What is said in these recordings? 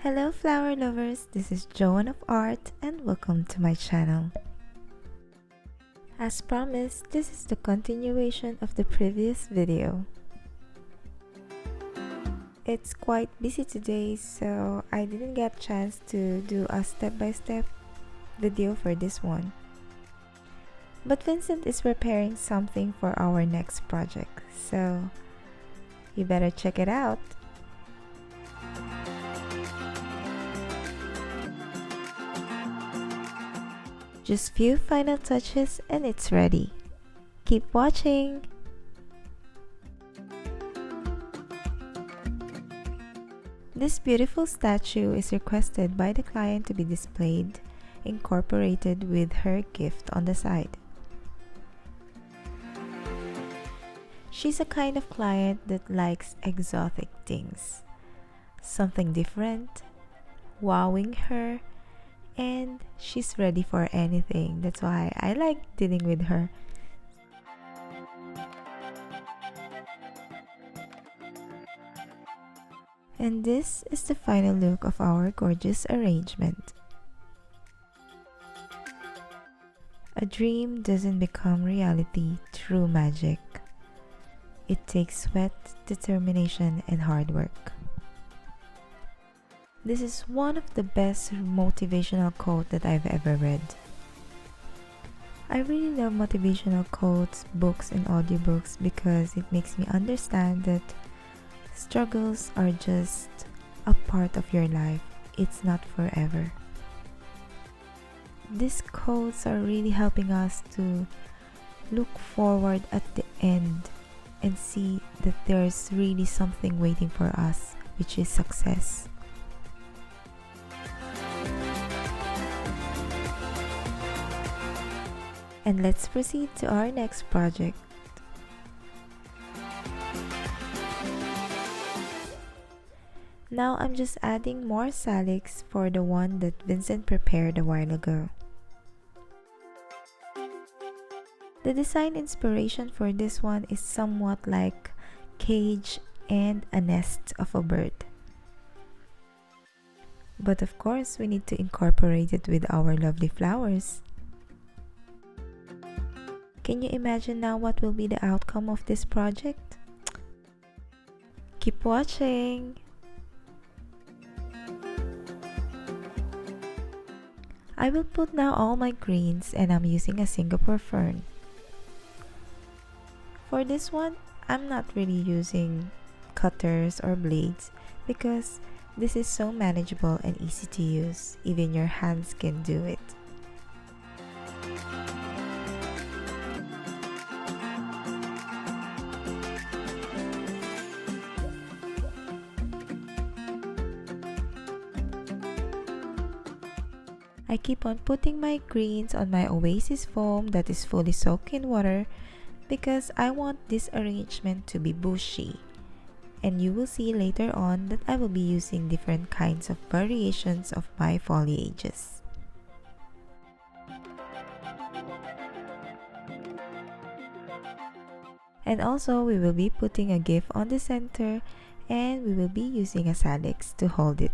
Hello flower lovers, this is Joan of Art and welcome to my channel. As promised, this is the continuation of the previous video. It's quite busy today, so I didn't get a chance to do a step-by-step video for this one. But Vincent is preparing something for our next project, so you better check it out. Just few final touches and it's ready. Keep watching! This beautiful statue is requested by the client to be displayed, incorporated with her gift on the side. She's a kind of client that likes exotic things. Something different, wowing her, and she's ready for anything. That's why I like dealing with her. And this is the final look of our gorgeous arrangement. A dream doesn't become reality through magic. It takes sweat, determination, and hard work. This is one of the best motivational quotes that I've ever read. I really love motivational quotes, books, and audiobooks because it makes me understand that struggles are just a part of your life. It's not forever. These quotes are really helping us to look forward at the end and see that there's really something waiting for us, which is success. And let's proceed to our next project. Now I'm just adding more salix for the one that Vincent prepared a while ago. The design inspiration for this one is somewhat like cage and a nest of a bird. But of course, we need to incorporate it with our lovely flowers. Can you imagine now what will be the outcome of this project? Keep watching! I will put now all my greens and I'm using a Singapore fern. For this one, I'm not really using cutters or blades because this is so manageable and easy to use. Even your hands can do it. I keep on putting my greens on my Oasis foam that is fully soaked in water because I want this arrangement to be bushy. And you will see later on that I will be using different kinds of variations of my foliages. And also we will be putting a gift on the center and we will be using a salix to hold it.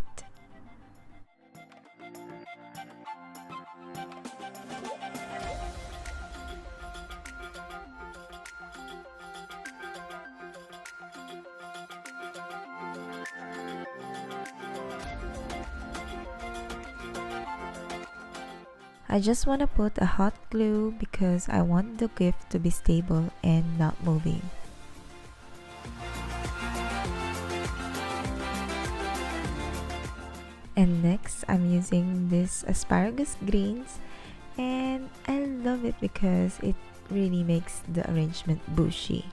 I just want to put a hot glue because I want the gift to be stable and not moving. And next, I'm using this asparagus greens and I love it because it really makes the arrangement bushy.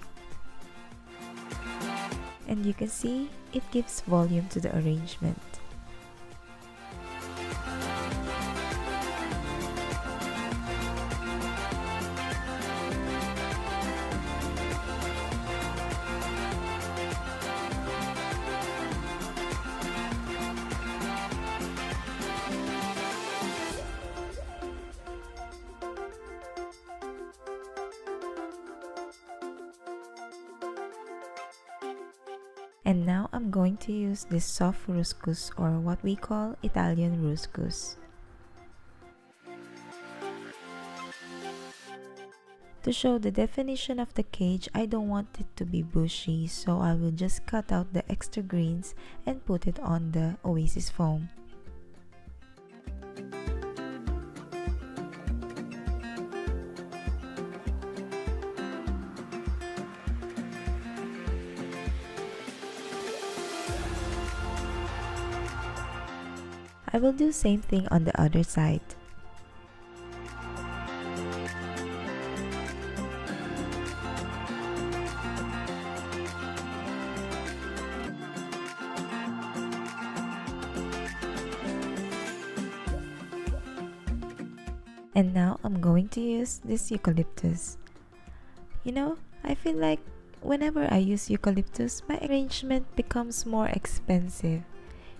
And you can see it gives volume to the arrangement. And now I'm going to use this soft ruscus, or what we call Italian ruscus. To show the definition of the cage, I don't want it to be bushy, so I will just cut out the extra greens and put it on the oasis foam. I will do same thing on the other side. And now I'm going to use this eucalyptus. You know, I feel like whenever I use eucalyptus, my arrangement becomes more expensive.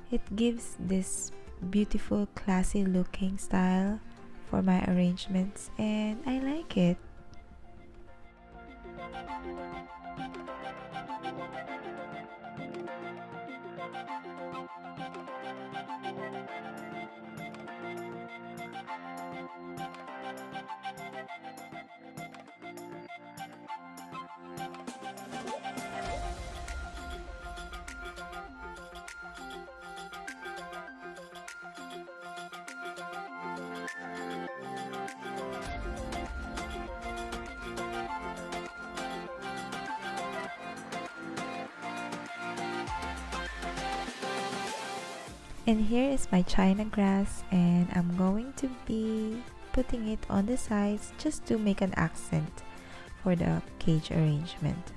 It gives this beautiful, classy looking style for my arrangements, and I like it. And here is my china grass, and I'm going to be putting it on the sides just to make an accent for the cage arrangement.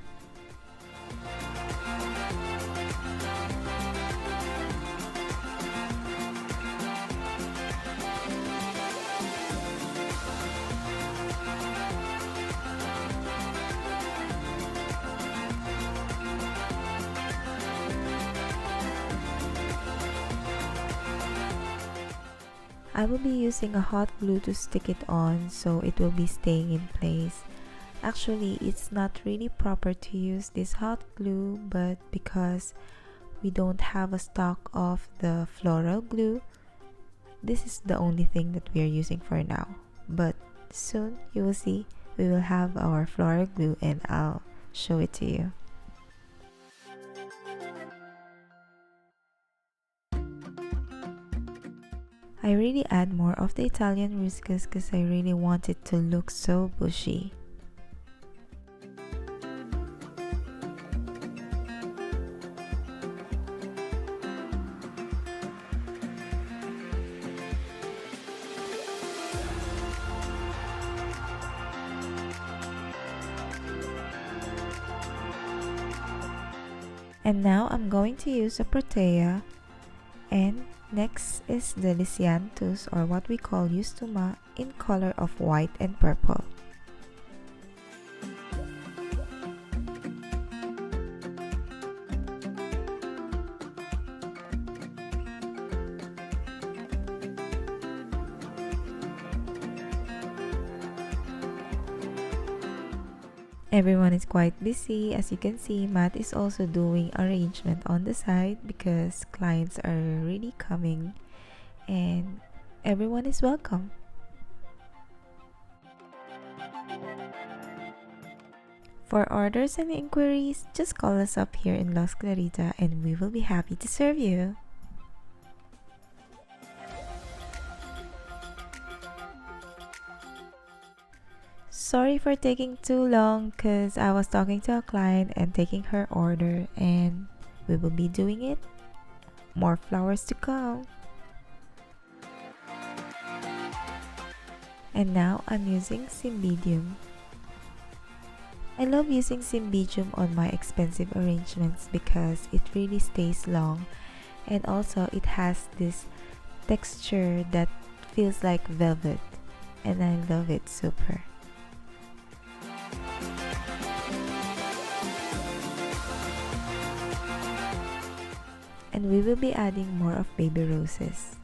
I will be using a hot glue to stick it on so it will be staying in place. Actually, it's not really proper to use this hot glue, but because we don't have a stock of the floral glue, this is the only thing that we are using for now. But soon you will see we will have our floral glue, and I'll show it to you. I really add more of the Italian ruscus because I really want it to look so bushy. And now I'm going to use a protea, and next is the lisianthus, or what we call eustoma, in color of white and purple. Everyone is quite busy. As you can see, Matt is also doing arrangement on the side because clients are really coming, and everyone is welcome. For orders and inquiries, just call us up here in Losclarita and we will be happy to serve you. Sorry for taking too long because I was talking to a client and taking her order, and we will be doing it. More flowers to come. And now I'm using cymbidium. I love using cymbidium on my expensive arrangements because it really stays long, and also it has this texture that feels like velvet, and I love it super. And we will be adding more of baby roses.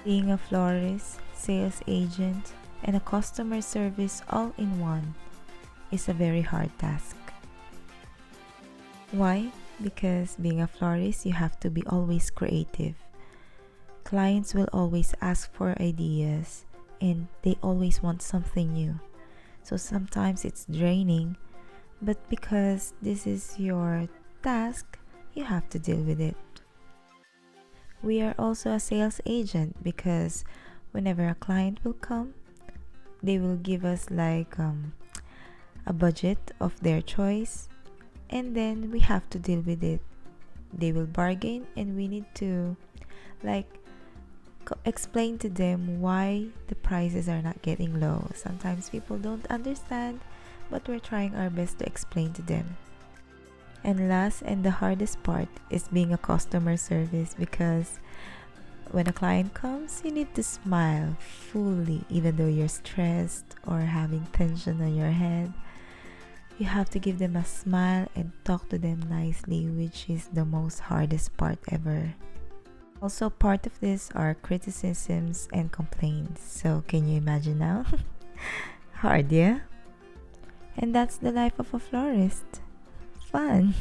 Being a florist, sales agent, and a customer service all in one is a very hard task. Why? Because being a florist, you have to be always creative. Clients will always ask for ideas and they always want something new. So sometimes it's draining, but because this is your task, you have to deal with it. We are also a sales agent because whenever a client will come, they will give us like a budget of their choice, and then we have to deal with it. They will bargain and we need to like explain to them why the prices are not getting low. Sometimes people don't understand, but we're trying our best to explain to them. And last and the hardest part is being a customer service, because when a client comes, you need to smile fully even though you're stressed or having tension on your head. You have to give them a smile and talk to them nicely, which is the most hardest part ever. Also, part of this are criticisms and complaints. So, can you imagine now? Hard, yeah? And that's the life of a florist. Fun!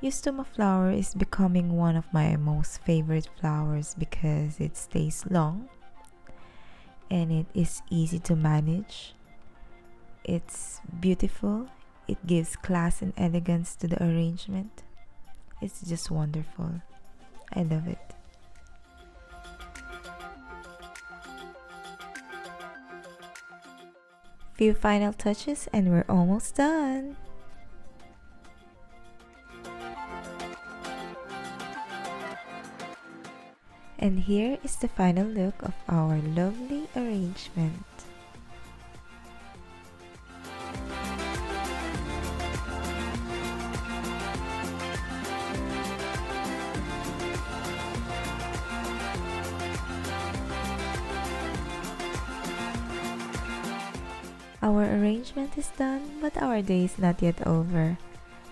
Eustoma flower is becoming one of my most favorite flowers because it stays long and it is easy to manage. It's beautiful. It gives class and elegance to the arrangement. It's just wonderful. I love it. Few final touches and we're almost done. And here is the final look of our lovely arrangement. Our arrangement is done, but our day is not yet over.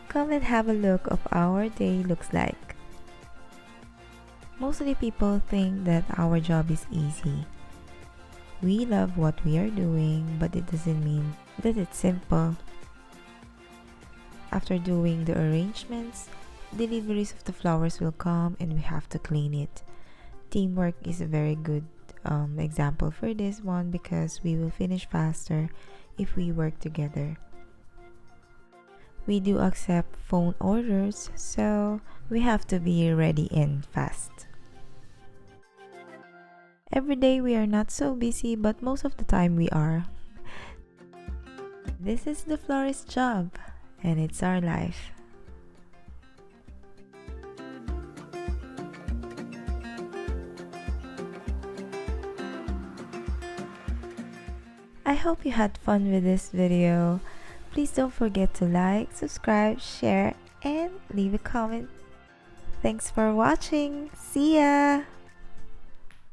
Come and have a look of our day looks like. Mostly people think that our job is easy. We love what we are doing, but it doesn't mean that it's simple. After doing the arrangements, deliveries of the flowers will come and we have to clean it. Teamwork is a very good example for this one, because we will finish faster if we work together. We do accept phone orders, so we have to be ready and fast. Every day we are not so busy, but most of the time we are. This is the florist job, and it's our life. I hope you had fun with this video. Please don't forget to like, subscribe, share, and leave a comment. Thanks for watching. See ya!